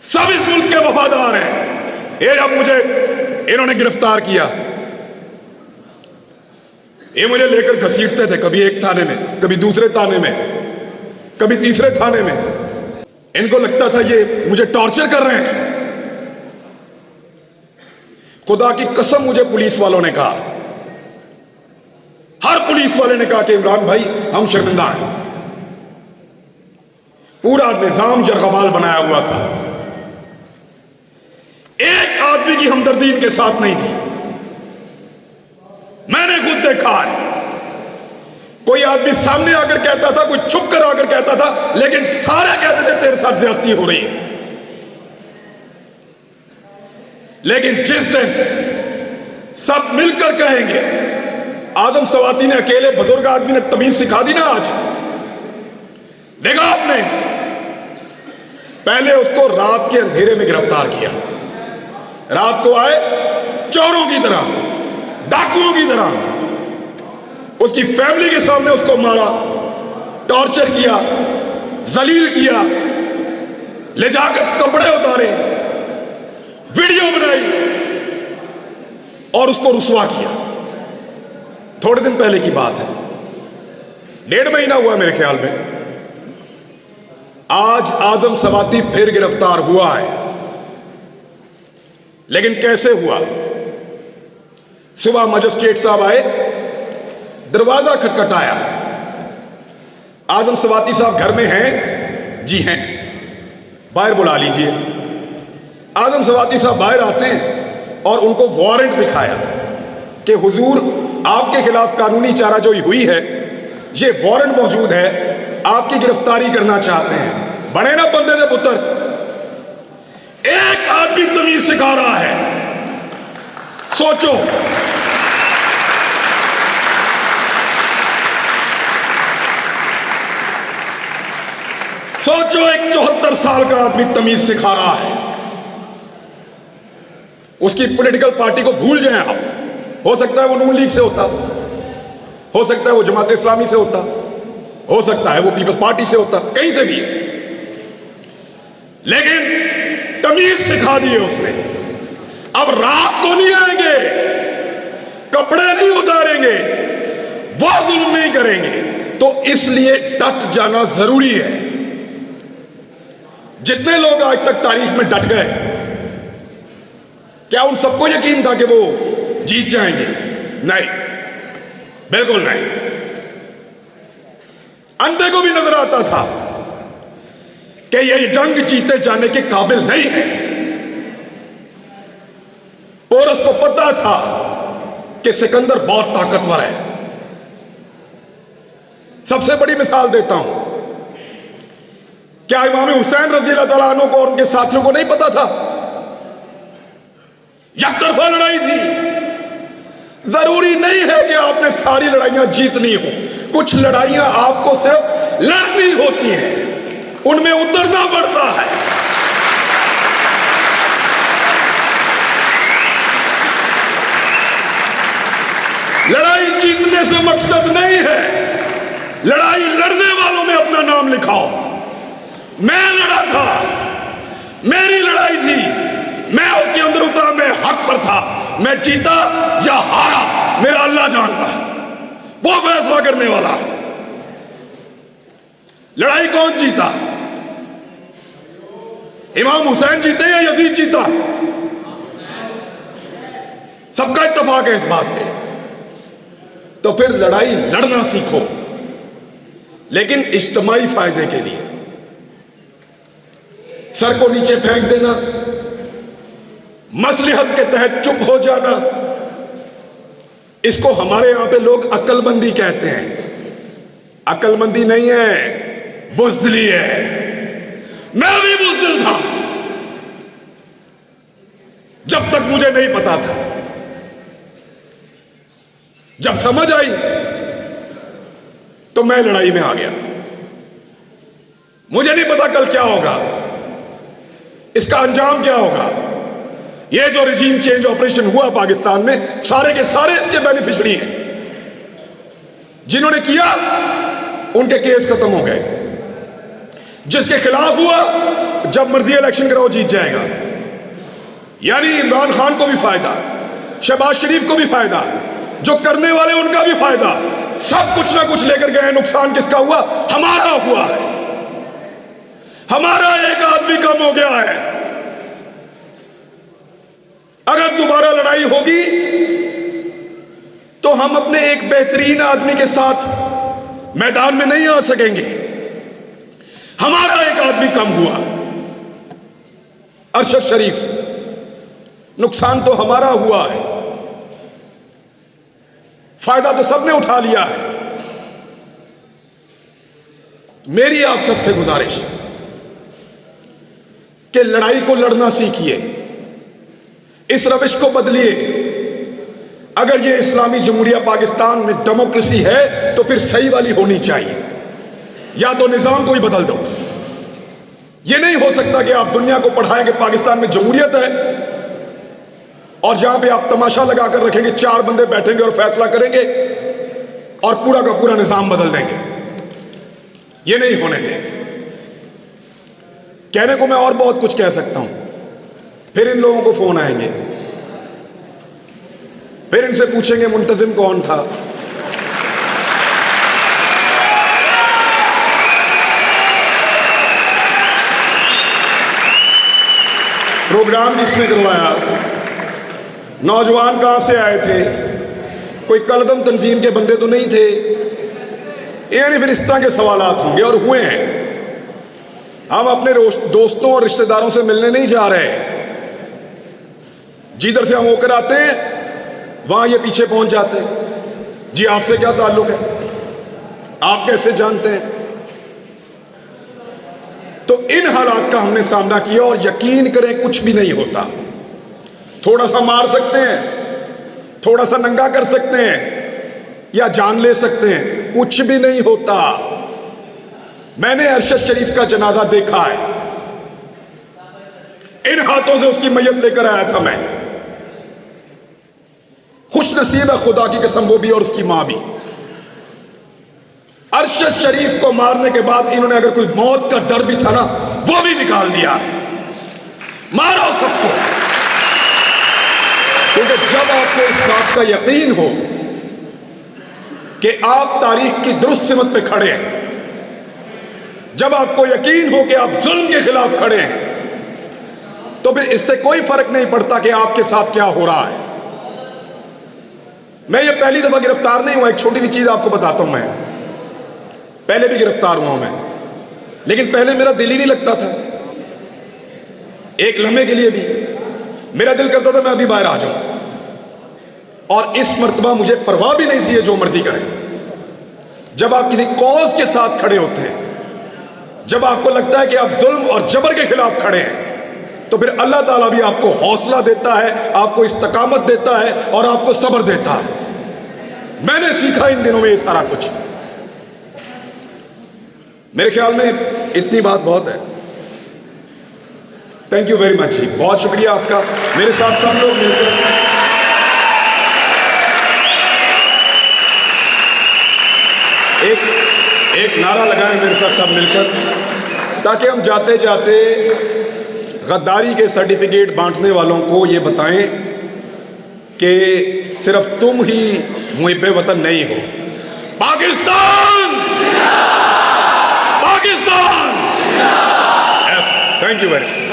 سب اس ملک کے وفادار ہیں. یہ جب مجھے انہوں نے گرفتار کیا، یہ مجھے لے کر گھسیٹتے تھے، کبھی ایک تھانے میں، کبھی دوسرے تھانے میں، کبھی تیسرے تھانے میں. ان کو لگتا تھا یہ مجھے ٹارچر کر رہے ہیں. خدا کی قسم مجھے پولیس والوں نے کہا، ہر پولیس والے نے کہا کہ عمران بھائی ہم شرمندہ ہیں. پورا نظام جرغمال بنایا ہوا تھا. ایک آدمی کی ہمدردی ان کے ساتھ نہیں تھی. میں نے خود دیکھا ہے. کوئی آدمی سامنے آ کر کہتا تھا، کوئی چھپ کر آ کر کہتا تھا، لیکن سارے کہتے تھے تیرے ساتھ زیادتی ہو رہی ہے. لیکن جس دن سب مل کر کہیں گے، آدم سواتی نے اکیلے بزرگ آدمی نے تمیز سکھا دی نا. آج دیکھا آپ نے، پہلے اس کو رات کے اندھیرے میں گرفتار کیا. رات کو آئے چوروں کی طرح، ڈاکوؤں کی طرح، اس کی فیملی کے سامنے اس کو مارا، ٹارچر کیا، ذلیل کیا، لے جا کر کپڑے اتارے، ویڈیو بنائی اور اس کو رسوا کیا. تھوڑے دن پہلے کی بات ہے، 1.5 مہینہ ہوا میرے خیال میں. آج آدم سواتی پھر گرفتار ہوا ہے. لیکن کیسے ہوا؟ صبح مجسٹریٹ صاحب آئے، دروازہ کھٹکھٹایا. آدم سواتی صاحب گھر میں ہیں؟ جی ہیں. باہر بلا لیجئے. آدم سواتی صاحب باہر آتے ہیں اور ان کو وارنٹ دکھایا کہ حضور آپ کے خلاف قانونی چارہ جوئی ہوئی ہے، یہ وارنٹ موجود ہے، آپ کی گرفتاری کرنا چاہتے ہیں. بڑے نا بندے دے پتر. ایک آدمی تمیز سکھا رہا ہے. سوچو، سوچو، ایک 74 سال کا آدمی تمیز سکھا رہا ہے. اس کی پولیٹیکل پارٹی کو بھول جائیں آپ. ہو سکتا ہے وہ نون لیگ سے ہوتا، ہو سکتا ہے وہ جماعت اسلامی سے ہوتا، ہو سکتا ہے وہ پیپلز پارٹی سے ہوتا، کہیں سے بھی. لیکن تمیز سکھا دیے اس نے. اب رات کو نہیں آئیں گے، کپڑے نہیں اتاریں گے، وہ ظلم نہیں کریں گے. تو اس لیے ڈٹ جانا ضروری ہے. جتنے لوگ آج تک تاریخ میں ڈٹ گئے، کیا ان سب کو یقین تھا کہ وہ جیت جائیں گے؟ نہیں، بالکل نہیں. اندھے کو بھی نظر آتا تھا کہ یہ جنگ جیتے جانے کے قابل نہیں ہے. پورس کو پتا تھا کہ سکندر بہت طاقتور ہے. سب سے بڑی مثال دیتا ہوں، کیا امام حسین رضی اللہ تعالیٰ عنہ کو اور ان کے ساتھیوں کو نہیں پتا تھا؟ یک طرفہ لڑائی تھی. ضروری نہیں ہے کہ آپ نے ساری لڑائیاں جیتنی ہوں. کچھ لڑائیاں آپ کو صرف لڑنی ہوتی ہیں، ان میں اترنا پڑتا ہے. لڑائی جیتنے سے مقصد نہیں ہے. لڑائی لڑنے والوں میں اپنا نام لکھاؤ. میں لڑا تھا، میری لڑائی تھی، میں اس کے اندر اترا، میں حق پر تھا. میں جیتا یا ہارا میرا اللہ جانتا ہے، وہ فیصلہ کرنے والا ہے. لڑائی کون جیتا؟ امام حسین جیتے یا یزید جیتا؟ سب کا اتفاق ہے اس بات پہ. تو پھر لڑائی لڑنا سیکھو، لیکن اجتماعی فائدے کے لیے. سر کو نیچے پھینک دینا، مصلحت کے تحت چپ ہو جانا، اس کو ہمارے یہاں پہ لوگ عقل مندی کہتے ہیں. عقل مندی نہیں ہے، بزدلی ہے. میں بھی بزدل تھا جب تک مجھے نہیں پتا تھا. جب سمجھ آئی تو میں لڑائی میں آ گیا. مجھے نہیں پتا کل کیا ہوگا، اس کا انجام کیا ہوگا. یہ جو ریجیم چینج آپریشن ہوا پاکستان میں، سارے کے سارے اس کے بینیفیشری ہیں. جنہوں نے کیا ان کے کیس ختم ہو گئے، جس کے خلاف ہوا جب مرضی الیکشن کراؤ جیت جائے گا. یعنی عمران خان کو بھی فائدہ, شہباز شریف کو بھی فائدہ, جو کرنے والے ان کا بھی فائدہ. سب کچھ نہ کچھ لے کر گئے. نقصان کس کا ہوا؟ ہمارا ہوا ہے. ہمارا ایک آدمی کم ہو گیا ہے. اگر دوبارہ لڑائی ہوگی تو ہم اپنے ایک بہترین آدمی کے ساتھ میدان میں نہیں آ سکیں گے. ہمارا ایک آدمی کم ہوا, ارشد شریف. نقصان تو ہمارا ہوا ہے, فائدہ تو سب نے اٹھا لیا ہے. میری آپ سب سے گزارش کہ لڑائی کو لڑنا سیکھیے, اس روش کو بدلیے. اگر یہ اسلامی جمہوریہ پاکستان میں ڈیموکریسی ہے تو پھر صحیح والی ہونی چاہیے. یا تو نظام کو ہی بدل دو. یہ نہیں ہو سکتا کہ آپ دنیا کو پڑھائیں کہ پاکستان میں جمہوریت ہے اور جہاں پہ آپ تماشا لگا کر رکھیں گے, 4 بندے بیٹھیں گے اور فیصلہ کریں گے اور پورا کا پورا نظام بدل دیں گے. یہ نہیں ہونے دیں گے. کہنے کو میں اور بہت کچھ کہہ سکتا ہوں. پھر ان لوگوں کو فون آئیں گے, پھر ان سے پوچھیں گے منتظم کون تھا, پروگرام کس نے کروایا, نوجوان کہاں سے آئے تھے, کوئی کلدم تنظیم کے بندے تو نہیں تھے. یعنی پھر اس طرح کے سوالات ہوں گے اور ہوئے ہیں. ہم اپنے دوستوں اور رشتہ داروں سے ملنے نہیں جا رہے. جدھر سے ہم ہو کر آتے ہیں وہاں یہ پیچھے پہنچ جاتے ہیں. جی آپ سے کیا تعلق ہے, آپ کیسے جانتے ہیں؟ تو ان حالات کا ہم نے سامنا کیا اور یقین کریں کچھ بھی نہیں ہوتا. تھوڑا سا مار سکتے ہیں, تھوڑا سا ننگا کر سکتے ہیں یا جان لے سکتے ہیں, کچھ بھی نہیں ہوتا. میں نے ارشد شریف کا جنازہ دیکھا ہے, ان ہاتھوں سے اس کی میت لے کر آیا تھا میں. خوش نصیب ہے خدا کی قسم وہ بھی اور اس کی ماں بھی. ارشد شریف کو مارنے کے بعد انہوں نے اگر کوئی موت کا ڈر بھی تھا نا وہ بھی نکال دیا ہے. مارو سب کو, کیونکہ جب آپ کو اس بات کا یقین ہو کہ آپ تاریخ کی درست سمت پہ کھڑے ہیں, جب آپ کو یقین ہو کہ آپ ظلم کے خلاف کھڑے ہیں, تو پھر اس سے کوئی فرق نہیں پڑتا کہ آپ کے ساتھ کیا ہو رہا ہے. میں یہ پہلی دفعہ گرفتار نہیں ہوا. ایک چھوٹی سی چیز آپ کو بتاتا ہوں. میں پہلے بھی گرفتار ہوا ہوں میں, لیکن پہلے میرا دل ہی نہیں لگتا تھا. ایک لمحے کے لیے بھی میرا دل کرتا تھا میں ابھی باہر آ جاؤں. اور اس مرتبہ مجھے پرواہ بھی نہیں تھی یہ جو مرضی کریں. جب آپ کسی کاز کے ساتھ کھڑے ہوتے ہیں, جب آپ کو لگتا ہے کہ آپ ظلم اور جبر کے خلاف کھڑے ہیں, تو پھر اللہ تعالیٰ بھی آپ کو حوصلہ دیتا ہے, آپ کو استقامت دیتا ہے اور آپ کو صبر دیتا ہے. میں نے سیکھا ان دنوں میں یہ سارا کچھ. میرے خیال میں اتنی بات بہت ہے. تھینک یو ویری مچ جی, بہت شکریہ آپ کا. میرے ساتھ سب لوگ مل کر ایک نعرہ لگائیں میرے ساتھ سب مل کر, تاکہ ہم جاتے جاتے غداری کے سرٹیفکیٹ بانٹنے والوں کو یہ بتائیں کہ صرف تم ہی محب وطن نہیں ہو. Pakistan, Pakistan. Thank you very much.